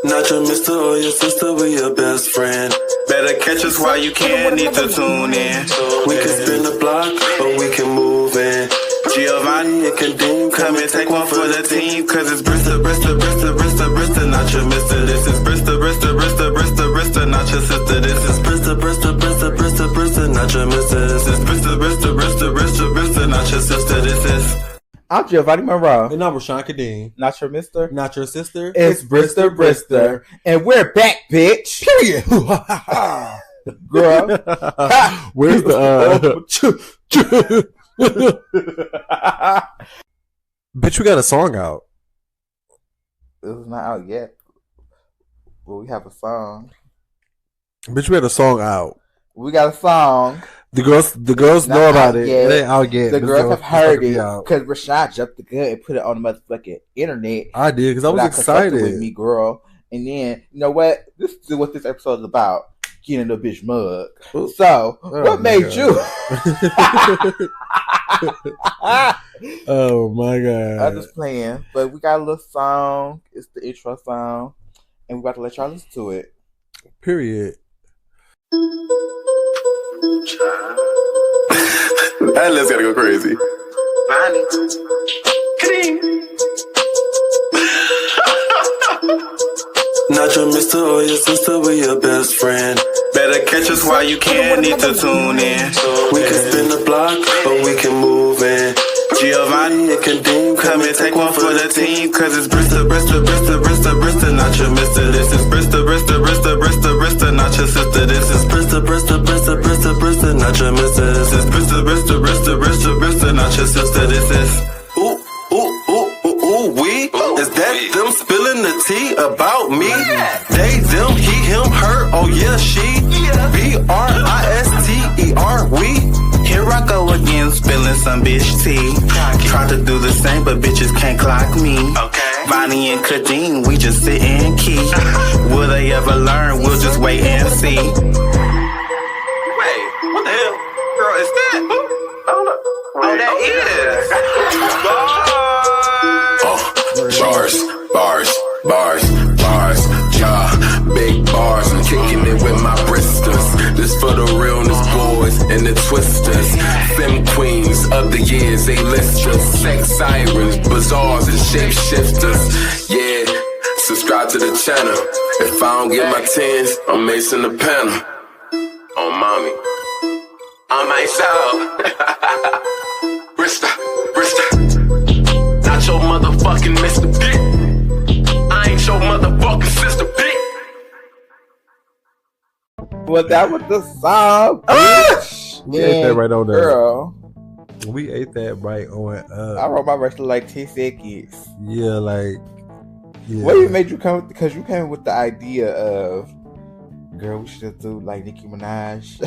Not your mister or your sister, we your best friend. Better catch us while you can, need to tune in. We can spin the block or we can move in. Giovanni and Kadeem, come and take one for the team. Cause it's Brister, Brister, Brister, Brister, Brister, not your mister. This is Brister, Brister, Brister, Brister, Brister, not your sister. This is Brister, Brister, Brister, Brister, Brister, not your mister. This is Brister, Brister, Brister, Brister, Brister, not your sister. This is. I'm Giovanni Monroé. And I'm Rashawn Kadeem. Not your mister. Not your sister. It's Brister Brister. And we're back, bitch. Period. Girl. Where's the bitch, we got a song out. It's not out yet. But we have a song. Bitch, we had a song out. We got a song. The girls know about it. Yet. It ain't out yet. The girls have heard it because Rashawn jumped the gun and put it on the motherfucking internet. I did because I was excited with me, girl. And then you know what? This is what this episode is about. Getting the bitch mug. Ooh. So, what made you? Oh my god! I'm just playing, but we got a little song. It's the intro song, and we about to let y'all listen to it. Period. That list gotta go crazy. Not your mister or your sister, we your best friend. Better catch us while you can, need to tune in. We can spin the block or we can move in. Giovanni and Kadeem, come and take one for the team. Cause it's Brister, Brister, Brister, Brister, Brister, not your mister. This is Brister, Brister, Brister, Brister, Brister, not your sister. This is Brister, Brister, Brister, Brister, Brister, not your mister. This is Brister, Brister, Brister, Brister, Brister, not your sister. This is ooh, ooh, ooh, ooh, ooh, we? Is that them spilling the tea about me? They, them, he, him, her, oh yeah, she. B-R-I-S-T-E-R, we. here I go again, spilling some bitch tea. Try to do the same, but bitches can't clock me. Okay. Bonnie and Kadeem, we just sit and key. Will they ever learn? We'll just wait and see. Wait, what the hell? Girl, is that? Oh, that is. Bars, bars, bars, bars, yeah, big bars. I'm kicking it with my Bristers. This for the realness boys and the twisters. Femme queens of the years, A-listers. Sex sirens, bazaars and shapeshifters. Yeah, subscribe to the channel. If I don't get my tens, I'm macing the panel. Oh, mommy, I'm myself. Brister, Brister. Not your motherfucking Mr. Dick. I ain't your motherfucking sister, bitch. Well, that was the song, bitch. We ate that right on there. Girl, We ate that right on. I wrote my verse in like 10 seconds. Yeah, like. Yeah. What even made you come? Because you came with the idea of, girl, we should do like Nicki Minaj.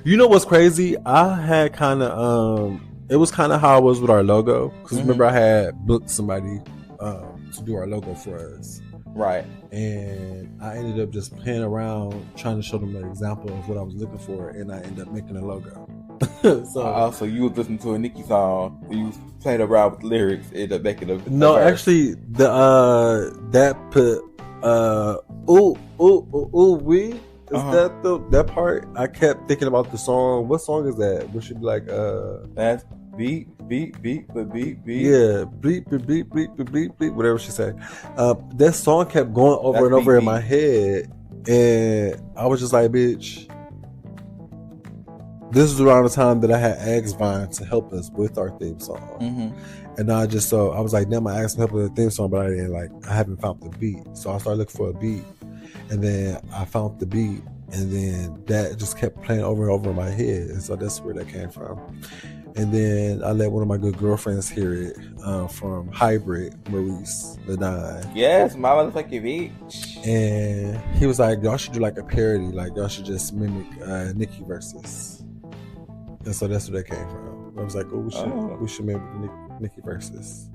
You know what's crazy? I had kind of it was kind of how I was with our logo, because remember I had booked somebody to do our logo for us, Right. and I ended up just playing around trying to show them an example of what I was looking for, and I ended up making a logo. So you was listening to a Nicki song, you played around with lyrics, ended up making a no, verse. actually that put ooh we. Is that that part? I kept thinking about the song. What song is that? Which should be like That's beat, beat, but beat. yeah, bleep, bleep, bleep, bleep, bleep, whatever she said. That song kept going over That's and over beat, in my head, and I was just like, bitch. This was around the time that I had asked Vine to help us with our theme song, and I was like, damn, I asked him to help with the theme song, but I haven't found the beat, so I started looking for a beat. And then I found the beat, and then that just kept playing over and over in my head. And so that's where that came from. And then I let one of my good girlfriends hear it from Hybrid, Maurice Ladine. Yes, my motherfucking bitch. And he was like, y'all should do like a parody. Like, y'all should just mimic Nicki verses. And so that's where that came from. I was like, oh, we should mimic Nicki verses.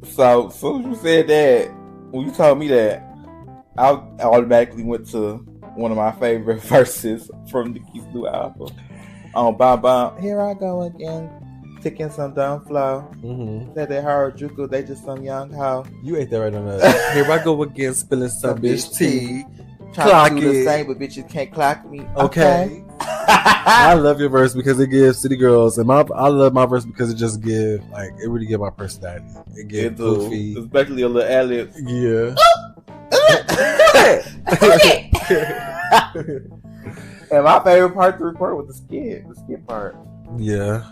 So as soon as you said that, when you told me that, I automatically went to one of my favorite verses from Nicki's new album. On Bam Bam, here I go again. Taking some dumb flow. Said they heard Juku, they just some young hoe. You ate that right on that. Here I go again, spilling some bitch tea. Trying to do the same, but bitches can't clock me. Okay. I love your verse because it gives city girls, and I love my verse because it just gives, like, it really gives my personality. It gives goofy, especially a little ad-lib. Yeah. And my favorite part to record was the skit part. Yeah.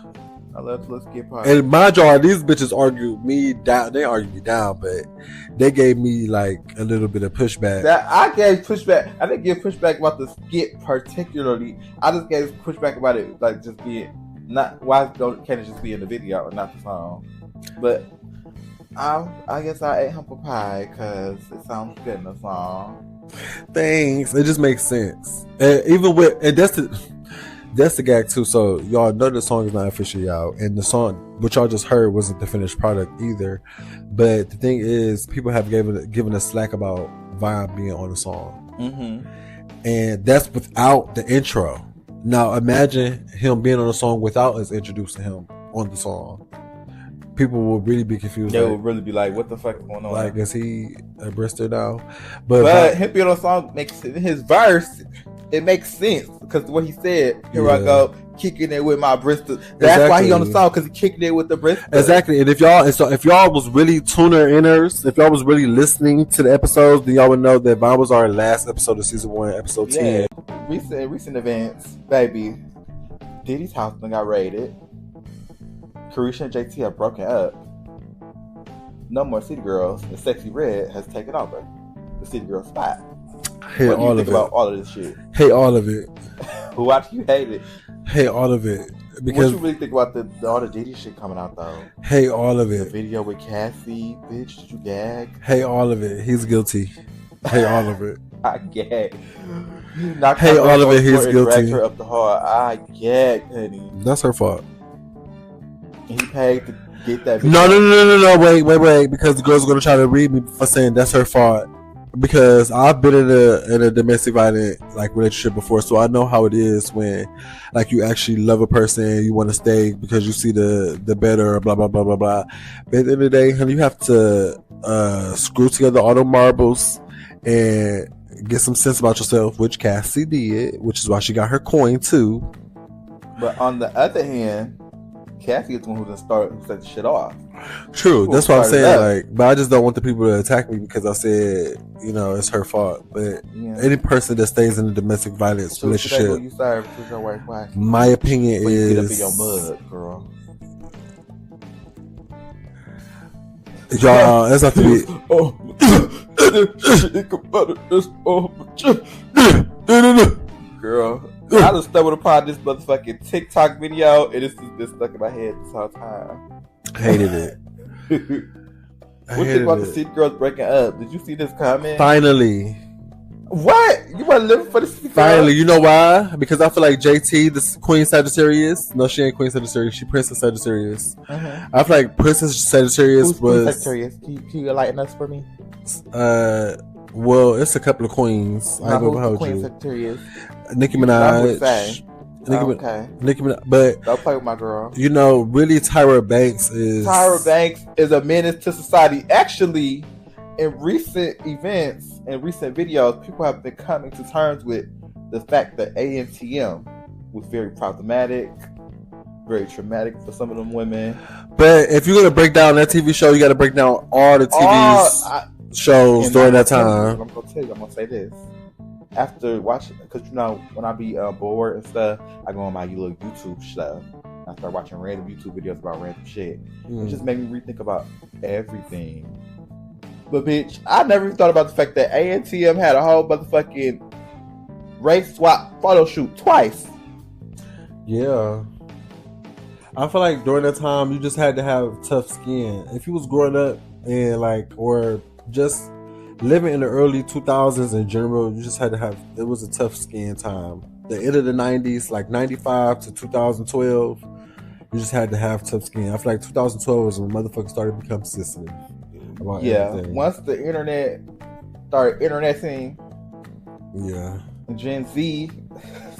I love the skit part. And mind y'all, these bitches argued me down. They argued me down, but they gave me like a little bit of pushback. I gave pushback. I didn't give pushback about the skit particularly. I just gave pushback about it, like just being not. Why can't it just be in the video and not the song? But I guess I ate humble pie because it sounds good in the song. Thanks. It just makes sense. And even with, and that's the gag too. So y'all know the song is not officially out, and the song what y'all just heard wasn't the finished product either. But the thing is, people have given us slack about Vine being on the song, and that's without the intro. Now imagine him being on the song without us introducing him on the song. People will really be confused. They will really be like, "What the fuck is going on? Like, is he a Brister now?" But him being on the song makes his verse. It makes sense because what he said, here I go, kicking it with my Bristers. That's why he on the song, because he kicking it with the Bristers. Exactly. And if y'all was really tuner inners, if y'all was really listening to the episodes, then y'all would know that Vine was our last episode of season 1, episode 10. Recent events, baby. Diddy's house got raided. Carisha and JT have broken up. No more City Girls, and Sexy Red has taken over the City Girl spot. Hate what do you all think of it. about all of this shit? Hate all of it. Why do you hate it? Hate all of it. Because what you really think about all the Diddy shit coming out though? Hate all of The it. video with Cassie, bitch, did you gag? Hate all of it. He's guilty. Hate all of it. I gag. Hate all of it. He's guilty. Her up the hall. I gag, honey. That's her fault. He paid to get that video. No. Wait. Because the girl's gonna try to read me for saying that's her fault. Because I've been in a domestic violent like relationship before, so I know how it is when like you actually love a person and you want to stay because you see the better blah blah blah blah blah. But at the end of the day, honey, you have to screw together all the marbles and get some sense about yourself, which Cassie did, which is why she got her coin too. But on the other hand, Cassie is the one who set the shit off. True, that's what I'm saying. Like, but I just don't want the people to attack me because I said, it's her fault. But any person that stays in a domestic violence relationship, you serve to your wife, my opinion is, get up in your mud, girl. Y'all, that's not to be. Girl, I just stumbled upon this motherfucking TikTok video, and it's just been stuck in my head this whole time. Hated it. What you think about the City Girls breaking up? Did you see this comment? Finally. What? You want to live for the City Girls? Finally. You know why? Because I feel like JT, the Queen Sagittarius. No, she ain't Queen Sagittarius. She Princess Sagittarius. I feel like Princess Sagittarius Who's was. Queen Sagittarius? Can you enlighten us for me? Well, it's a couple of queens. I ain't gonna hold Queen you. Sagittarius? Nicki Minaj. Okay. Nicki Minaj, but don't play with my girl. Really, Tyra Banks is a menace to society. Actually, in recent events and recent videos, people have been coming to terms with the fact that ANTM was very problematic, very traumatic for some of them women. But if you're gonna break down that TV show, you got to break down all the TV shows during that time. I'm gonna tell you. I'm gonna say this. After watching, because when I be bored and stuff, I go on my little YouTube stuff. I start watching random YouTube videos about random shit. It just made me rethink about everything. But bitch, I never even thought about the fact that ANTM had a whole motherfucking race swap photo shoot twice. Yeah. I feel like during that time, you just had to have tough skin. If you was growing up and or just living in the early 2000s in general, you just had to have, it was a tough skin time. The end of the 90s, like 95 to 2012, you just had to have tough skin. I feel like 2012 was when motherfuckers started to become sensitive about everything. Once the internet started interneting, and Gen Z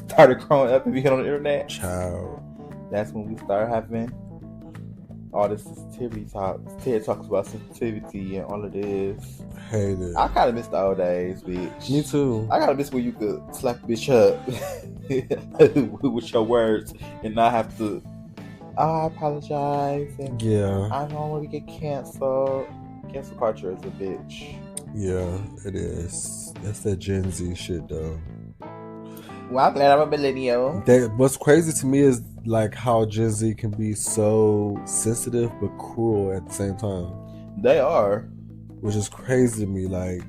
started growing up and being on the internet, child, that's when we started having all this sensitivity talk. Ted talks about sensitivity and all of this. Hate it. I kind of miss the old days, bitch. Me too. I kind of miss when you could slap a bitch up with your words and not have to. I apologize. And Yeah. I don't want to get canceled. Cancel culture is a bitch. Yeah, it is. That's that Gen Z shit, though. Well, I'm glad I'm a millennial. What's crazy to me is like how Gen Z can be so sensitive but cruel at the same time. They are. Which is crazy to me. Like,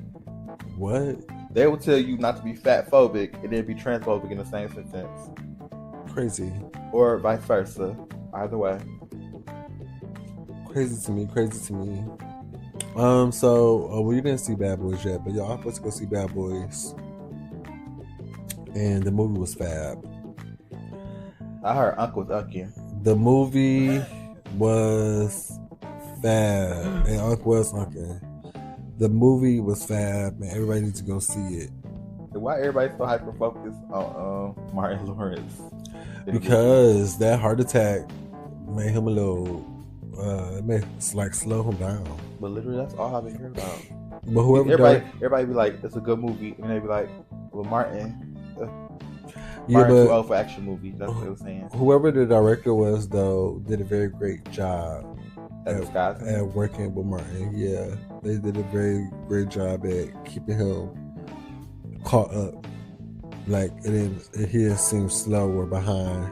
what? They will tell you not to be fat phobic and then be transphobic in the same sentence. Crazy. Or vice versa. Either way. Crazy to me. So we didn't see Bad Boys yet, but y'all are supposed to go see Bad Boys. And the movie was fab. I heard Uncle was ucking. The movie was fab. And Uncle was ucking. The movie was fab, and everybody needs to go see it. Why everybody so hyper focused on Martin Lawrence? Because that heart attack made him a little, it's like slow him down. But literally, that's all I've been hearing about. But whoever everybody be like, it's a good movie, and they be like, well, Martin but too old for action movies. That's what they were saying. Whoever the director was, though, did a very great job at working with Martin. Yeah, they did a very great job at keeping him caught up. Like he didn't seem slow or behind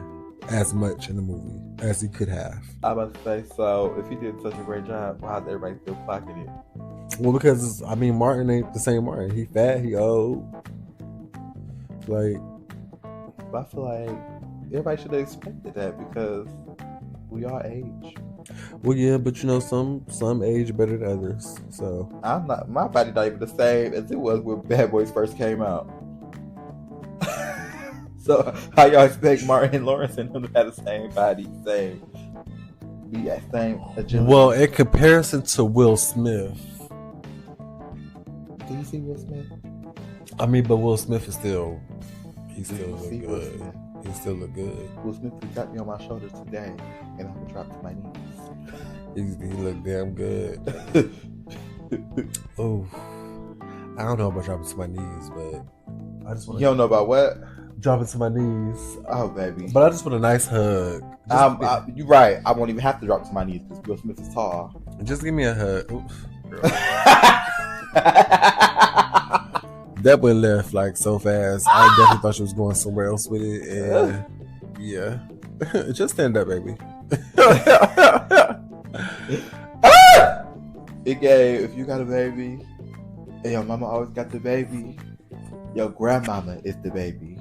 as much in the movie as he could have. I was about to say, so if he did such a great job, why is everybody still clocking it? Well, because Martin ain't the same Martin. He fat, he old. Like, I feel like everybody should have expected that because we all age. Well, yeah, but some age better than others. So my body not even the same as it was when Bad Boys first came out. So how y'all expect Martin Lawrence and him to have the same body, same agility? Well, in comparison to Will Smith. Do you see Will Smith? But Will Smith is still look good. He still look good. Will Smith got me on my shoulders today, and I'm gonna drop to my knees. He look damn good. Oh, I don't know about dropping to my knees, but I just want. You don't know about what? Dropping to my knees. Oh, baby. But I just want a nice hug. You're right. I won't even have to drop to my knees because Will Smith is tall. Just give me a hug. That went left like so fast. I definitely thought she was going somewhere else with it. And yeah. Just stand up, baby. It gave, if you got a baby and your mama always got the baby, your grandmama is the baby.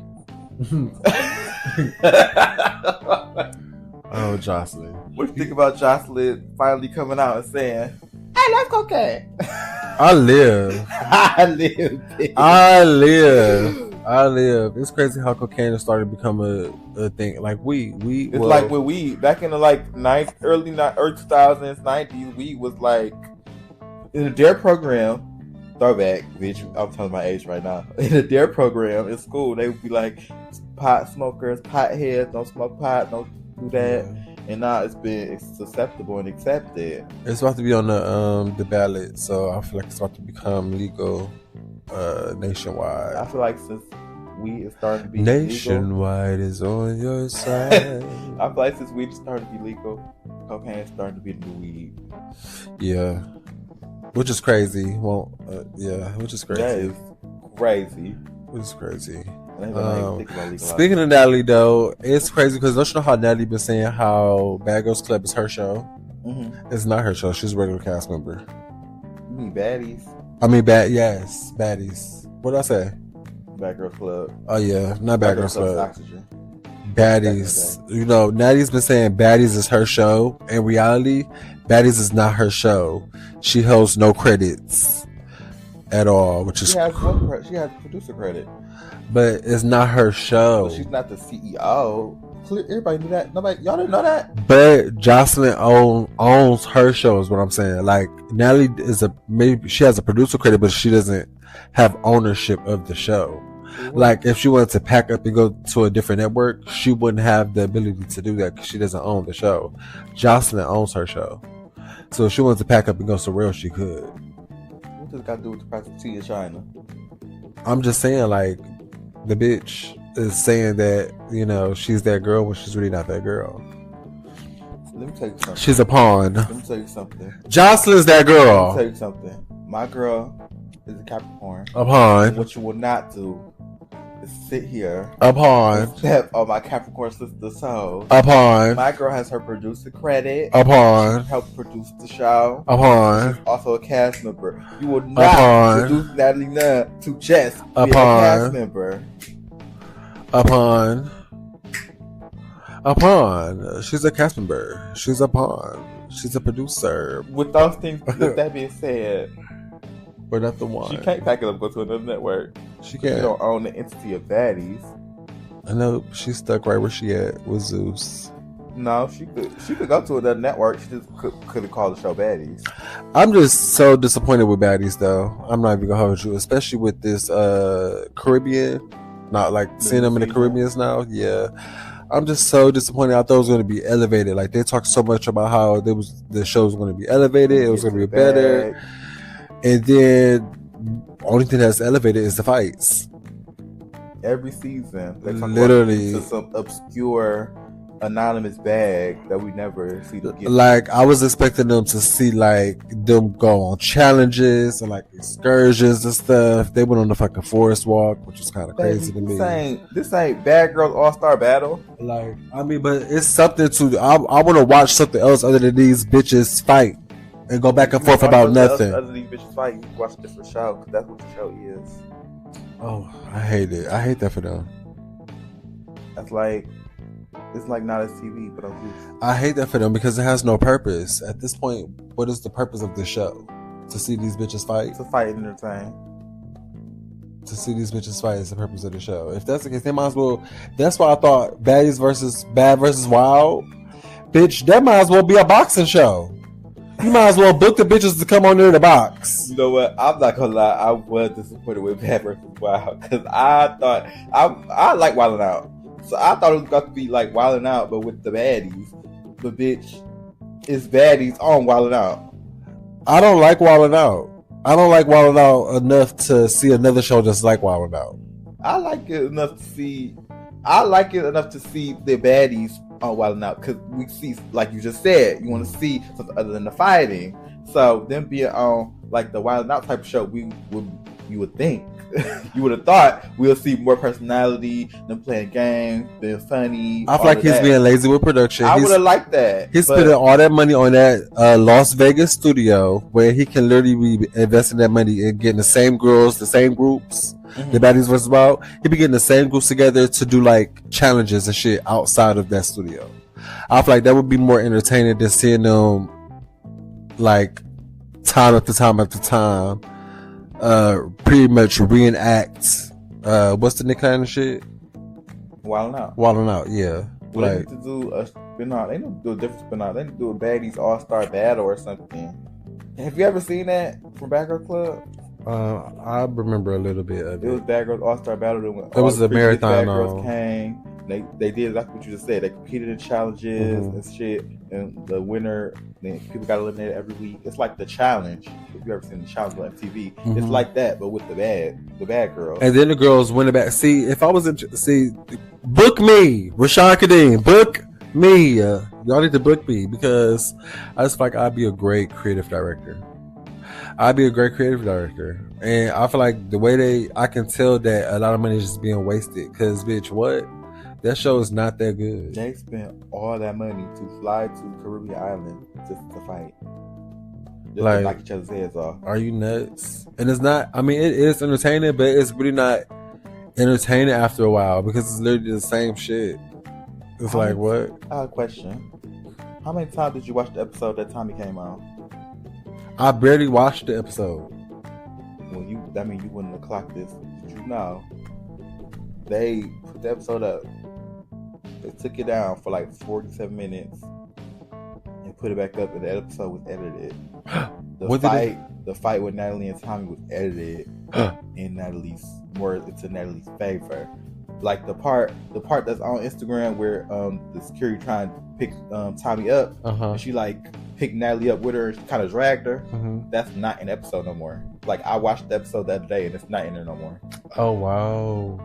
Oh, Jocelyn. What do you think about Jocelyn finally coming out and saying, I love cocaine? I live. I live. It's crazy how cocaine has started to become a thing. Like weed. It's like with weed. Back in the early 2000s, 90s, weed was like in the DARE program. Throwback, bitch. I'm telling my age right now. In the DARE program in school, they would be like, pot smokers, pot heads, don't smoke pot, don't do that. Yeah. And now it's acceptable and accepted. It's about to be on the ballot, so I feel like it's about to become legal nationwide. I feel like since weed is starting to be nationwide legal, is on your side. I feel like since weed is starting to be legal, cocaine is starting to be the new weed. Yeah. Which is crazy. Which is crazy. That is crazy. Which is crazy. Speaking of Natalie, though, it's crazy because don't you know how Natalie been saying how Bad Girls Club is her show? Mm-hmm. It's not her show. She's a regular cast member. You mean Baddies? Yes, Baddies. What did I say? Bad Girls Club. Oh yeah, not Bad Girls Club. Oxygen. Baddies. Natty's been saying Baddies is her show. In reality, Baddies is not her show. She holds no credits at all, which is she has producer credit, but it's not her show. But she's not the CEO. Everybody knew that. Y'all didn't know that. But Jocelyn owns her show, is what I'm saying. Like Natalie maybe she has a producer credit, but she doesn't have ownership of the show. Like, if she wanted to pack up and go to a different network, she wouldn't have the ability to do that because she doesn't own the show. Jocelyn owns her show. So if she wanted to pack up and go somewhere else, she could. What does it got to do with the price of tea in China? I'm just saying, like, the bitch is saying that, you know, she's that girl when she's really not that girl. Let me tell you something. She's a pawn. Let me tell you something. Jocelyn's that Let me girl. tell you something. My girl is a Capricorn. A pawn. And what you will not do is sit here A pawn. and step on my Capricorn sister's toes. A pawn. My girl has her producer credit. A pawn. She helped produce the show. A pawn. She's also a cast member. You will pawn. not reduce Natalie Nunn to just A be a pawn. cast member. A pawn. A pawn. She's a cast member. She's a pawn. She's a producer. With those things, with that being said, We're not the one. she can't pack it up and go to another network. She She can't. don't own the entity of baddies. I know she's stuck right where she at with Zeus. No, she could go to another network. She just couldn't call the show baddies. I'm just so disappointed with baddies, though. I'm not even gonna hold you, especially with this Caribbean. Not like seeing them in the Caribbeans now. Yeah, I'm just so disappointed. I thought it was gonna be elevated. Like, they talked so much about how the show was gonna be elevated. It was gonna be better, and then only thing that's elevated is the fights. Every season, they talk Literally. about some obscure anonymous bag that we never see them get. Like, I was expecting them to see, like, them go on challenges and like excursions and stuff. They went on the fucking forest walk, which was kind of crazy to me. This ain't Bad Girls All-Star Battle. Like, I mean, but it's something to. I want to watch something else other than these bitches fight and go back and forth about nothing. Other than these bitches fight, you can watch a different show because that's what the show is. Oh, I hate it. I hate that for them. That's like, it's like not as TV, but I'm just. I hate that for them because it has no purpose. At this point, what is the purpose of the show? To see these bitches fight? It's a fight and entertain. To see these bitches fight is the purpose of the show. If that's the case, they might as well. That's why I thought Baddies versus Bad versus Wild. Bitch, that might as well be a boxing show. You might as well book the bitches to come on there to box. You know what? I'm not gonna lie. I was disappointed with Bad vs. Wild because I thought I like Wildin' Out, so I thought it was going to be like Wildin' Out, but with the baddies. But bitch, it's baddies on Wildin' Out. I don't like Wildin' Out. I don't like Wildin' Out enough to see another show just like Wildin' Out. I like it enough to see. I like it enough to see the baddies on Wildin' Out because we see, like you just said, you want to see something other than the fighting. So them being on like the Wildin' Out type of show, you would think you would have thought we'll see more personality, them playing games, being funny. I feel like he's being lazy with production. I would have liked that. He's spending all that money on that Las Vegas studio where he can literally be investing that money in getting the same girls, the same groups. The Baddies versus Wild, he be getting the same groups together to do like challenges and shit outside of that studio. I feel like that would be more entertaining than seeing them like time after time after time pretty much reenact what's the nickname and shit? Wildin' Out. Wildin' Out, yeah. Well, like, they need to do a spin-off. They need to do a different spin-off. They need to do a Baddies All-Star Battle or something. Have you ever seen that from Bad Girls Club? I remember a little bit of it. It was Bad Girls All-Star Battle. It was a marathon. Bad Girls came. They did exactly what you just said. They competed in challenges and shit. And the winner, then people got eliminated every week. It's like the challenge. If you ever seen the challenge on MTV, it's like that, but with the bad girls. And then the girls went back. See, if I was book me, Rashawn Kadeem, book me. Y'all need to book me because I just feel like I'd be a great creative director. And I feel like the way I can tell that a lot of money is just being wasted. Cause bitch, what? That show is not that good. They spent all that money to fly to Caribbean Island just to fight. Just to knock each other's heads off. Are you nuts? And it's not, I mean, it is entertaining, but it's really not entertaining after a while because it's literally the same shit. It's like, what? I have a question. How many times did you watch the episode that Tommy came on? I barely watched the episode. Well, that means you wouldn't have clocked this. Did you know they put the episode up? They took it down for like 47 minutes and put it back up, and the episode was edited. The fight with Natalie and Tommy was edited. in Natalie's more into Natalie's favor. Like the part that's on Instagram where the security trying to pick Tommy up, and she like picked Natalie up with her and kind of dragged her. That's not an episode no more. Like I watched the episode the other day and it's not in there no more. Oh wow.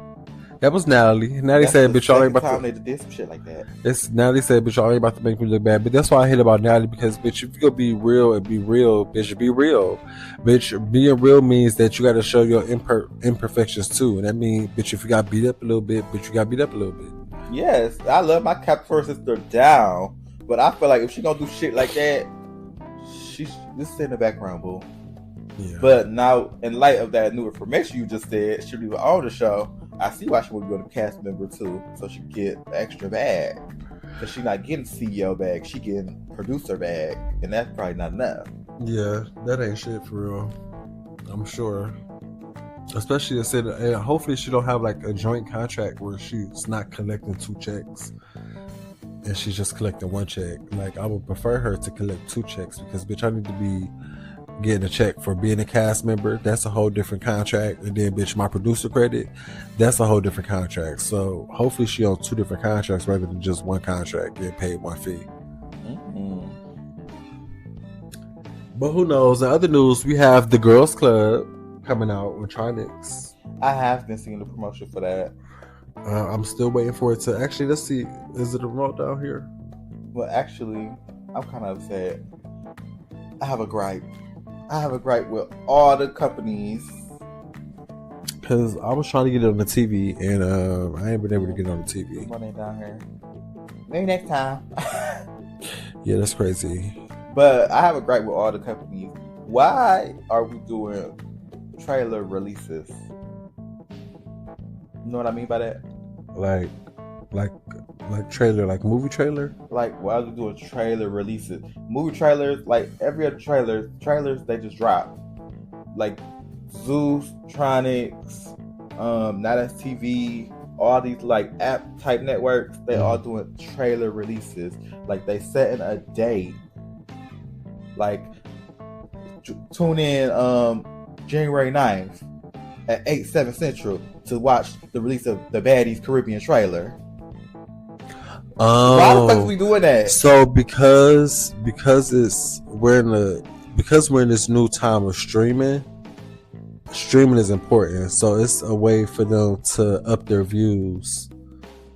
That was Natalie. Natalie said, "Bitch, y'all ain't about to." They did some shit like that. It's Natalie said, "Bitch, y'all ain't about to make me look bad." But that's why I hate about Natalie, because bitch, if you gonna be real and be real, bitch, be real. Bitch, being real means that you got to show your imperfections too, and that means, bitch, if you got beat up a little bit, bitch, you got beat up a little bit. Yes, I love my Capricorn sister down, but I feel like if she gonna do shit like that, she just sit in the background, boo. Yeah. But now, in light of that new information you just said, she'll be on the show. I see why she would go to cast member too, so she can get the extra bag. Because she's not getting CEO bag, she getting producer bag, and that's probably not enough. Yeah, that ain't shit for real. I'm sure. Especially, and hopefully she don't have like a joint contract where she's not collecting 2 checks and she's just collecting 1 check. Like I would prefer her to collect 2 checks, because bitch, I need to be getting a check for being a cast member. That's a whole different contract. And then bitch, my producer credit, that's a whole different contract. So hopefully she owns 2 different contracts rather than just 1 contract, getting paid 1 fee. But who knows? In other news, we have the Girls Club coming out with Tronix. I have been seeing the promotion for that. I'm still waiting for it to actually, let's see, is it a remote down here? Well, actually, I'm kind of upset. I have a gripe with all the companies. Because I was trying to get it on the TV, and I ain't been able to get it on the TV. Money down here. Maybe next time. Yeah, that's crazy. But I have a gripe with all the companies. Why are we doing trailer releases? You know what I mean by that? Like trailer, like movie trailer? Like, why are we doing trailer releases? Movie trailers, like every other trailers, they just drop. Like Zeus, Tronix, Not As TV, all these like app type networks, they all doing trailer releases. Like they setting a date. Like tune in January 9th at 8/7 Central to watch the release of the Baddies Caribbean trailer. Why the fuck are we doing that? So because we're in this new time of streaming is important. So it's a way for them to up their views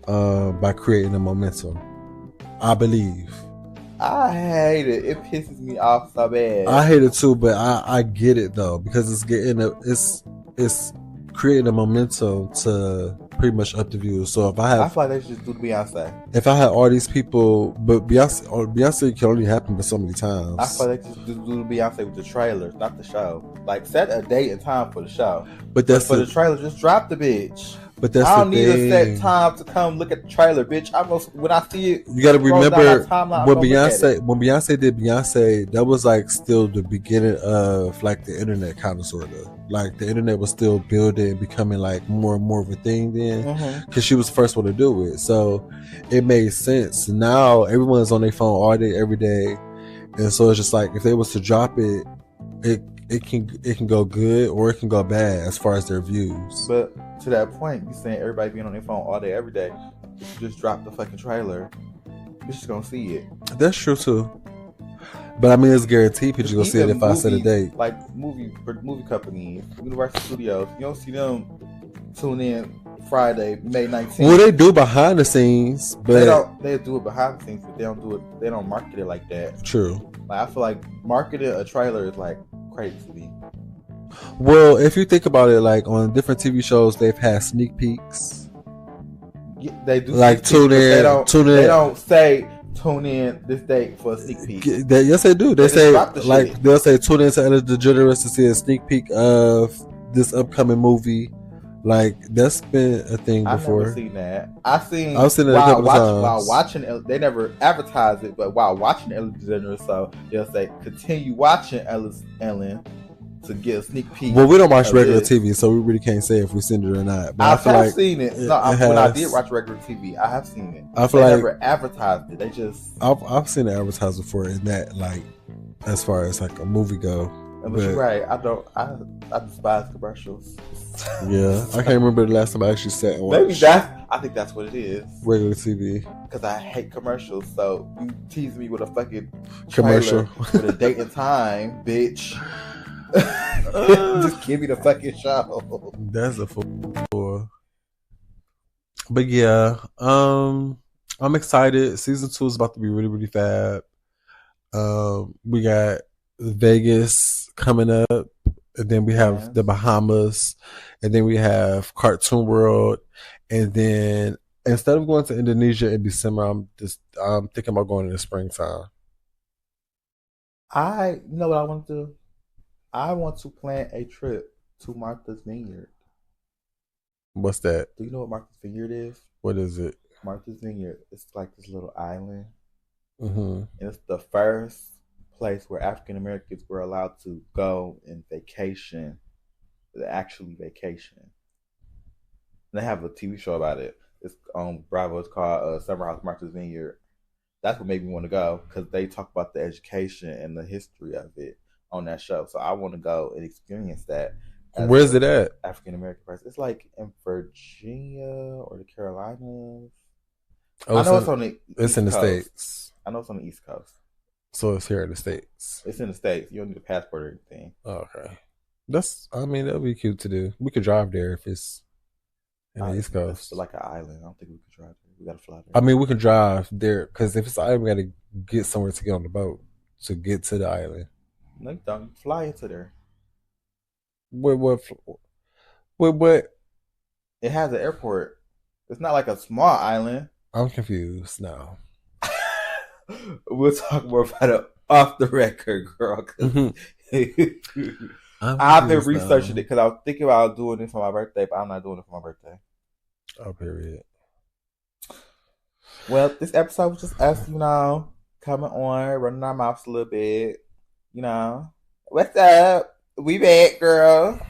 by creating a momentum, I believe. I hate it. It pisses me off so bad. I hate it too, but I get it though, because it's creating a momentum to pretty much up the views. So I feel like they should just do the Beyonce. If I had all these people, but Beyonce can only happen but so many times. I feel like they just do the Beyonce with the trailers, not the show. Like set a date and time for the show. But for the trailer, just drop the bitch. But that's I don't need a set time to come look at the trailer, bitch. When I see it, you got to remember when Beyonce did Beyonce, that was like still the beginning of like the internet, kind of sort of. Like the internet was still building, becoming like more and more of a thing then, because she was the first one to do it. So it made sense. Now everyone's on their phone all day, every day, and so it's just like if they was to drop it, it can go good or it can go bad as far as their views. But to that point, you saying everybody being on their phone all day, every day, if you just drop the fucking trailer, you're just gonna see it. That's true too. But I mean, it's guaranteed people gonna see it if I set a date. Like movie companies, Universal Studios, you don't see them tune in Friday, May 19th. Well, they do behind the scenes, but they do it behind the scenes, but they don't do it. They don't market it like that. True. Like I feel like marketing a trailer is like crazy to me. Well, if you think about it, like on different TV shows, they've had sneak peeks. Yeah, they do. Like tune in. They don't say tune in this date for a sneak peek. Yes, they do. They say like they'll say tune in to Ellen DeGeneres to see a sneak peek of this upcoming movie. Like that's been a thing before. I've never seen that. I've seen it a couple of times. While watching, they never advertise it, but while watching Ellen DeGeneres, so they'll say continue watching Ellen to get a sneak peek. Well, we don't watch regular TV, so we really can't say if we seen it or not. But I have seen it. When I did watch regular TV, I have seen it. I feel they never advertised it. They just I've seen it advertised before in that, like as far as like a movie go. But you're right. I despise commercials. Yeah, I can't remember the last time I actually sat and watched. I think that's what it is. Regular TV. Because I hate commercials. So you tease me with a fucking Commercial with a date and time, bitch. Just give me the fucking show. That's a fool. But yeah, I'm excited. Season 2 is about to be really, really fab. We got Vegas coming up, and then we have the Bahamas, and then we have Cartoon World, and then instead of going to Indonesia in December, I'm thinking about going in the springtime. You know what I want to do? I want to plan a trip to Martha's Vineyard. What's that? Do you know what Martha's Vineyard is? What is it? Martha's Vineyard. It's like this little island. Mm-hmm. And it's the first place where African Americans were allowed to go and vacation. Actually vacation. And they have a TV show about it. It's on Bravo. It's called Summer House Martha's Vineyard. That's what made me want to go, because they talk about the education and the history of it on that show. So I want to go and experience that. Where's it at? African American person. It's like in Virginia or the Carolinas. Oh, I know it's on the It's in the States. I know it's on the East Coast. So it's here in the States. It's in the States. You don't need a passport or anything. Okay. That'd be cute to do. We could drive there if it's in the East Coast. It's like an island. I don't think we could drive there. We gotta fly there. I mean, we can drive there, because if it's an island, we gotta get somewhere to get on the boat to get to the island. No, you don't. You fly into there. What? It has an airport. It's not like a small island. I'm confused now. We'll talk more about it off the record, girl. Mm-hmm. I've been researching it because I was thinking about doing this for my birthday, but I'm not doing it for my birthday. Oh, period. Well, this episode was just us, coming on, running our mouths a little bit. What's up? We back, girl.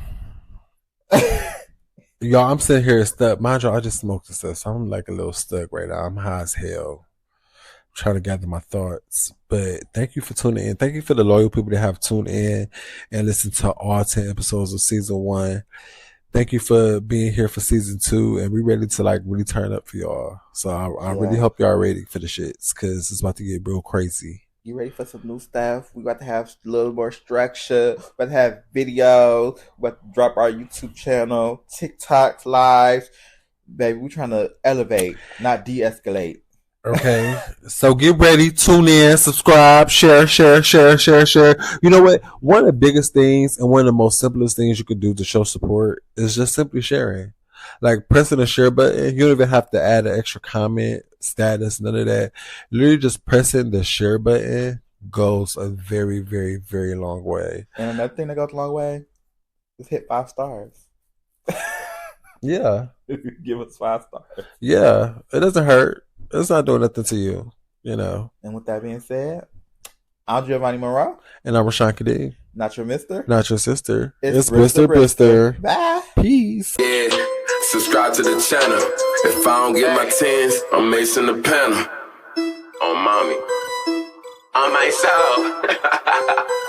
Y'all, I'm sitting here stuck. Mind you, I just smoked this stuff, so I'm like a little stuck right now. I'm high as hell. I'm trying to gather my thoughts. But thank you for tuning in. Thank you for the loyal people that have tuned in and listened to all 10 episodes of season 1. Thank you for being here for season 2, and we ready to really turn up for y'all. So I really hope y'all ready for the shits, because it's about to get real crazy. You ready for some new stuff? We about to have a little more structure. We about to have videos. We about to drop our YouTube channel, TikToks, lives. Baby, we trying to elevate, not de-escalate. Okay, so get ready, tune in, subscribe, share. You know what? One of the biggest things and one of the most simplest things you could do to show support is just simply sharing. Like pressing the share button. You don't even have to add an extra comment, status, none of that. Literally just pressing the share button goes a very, very, very long way. And another thing that goes a long way is hit 5 stars. Yeah. Give us 5 stars. Yeah, it doesn't hurt. It's not doing nothing to you, And with that being said, I'm Giovanni Monroé. And I'm Rashawn Kadeem. Not your mister. Not your sister. It's Brister Brister. Bye. Peace. Yeah, subscribe to the channel. If I don't get my 10s, I'm macing the panel. On mommy. On myself.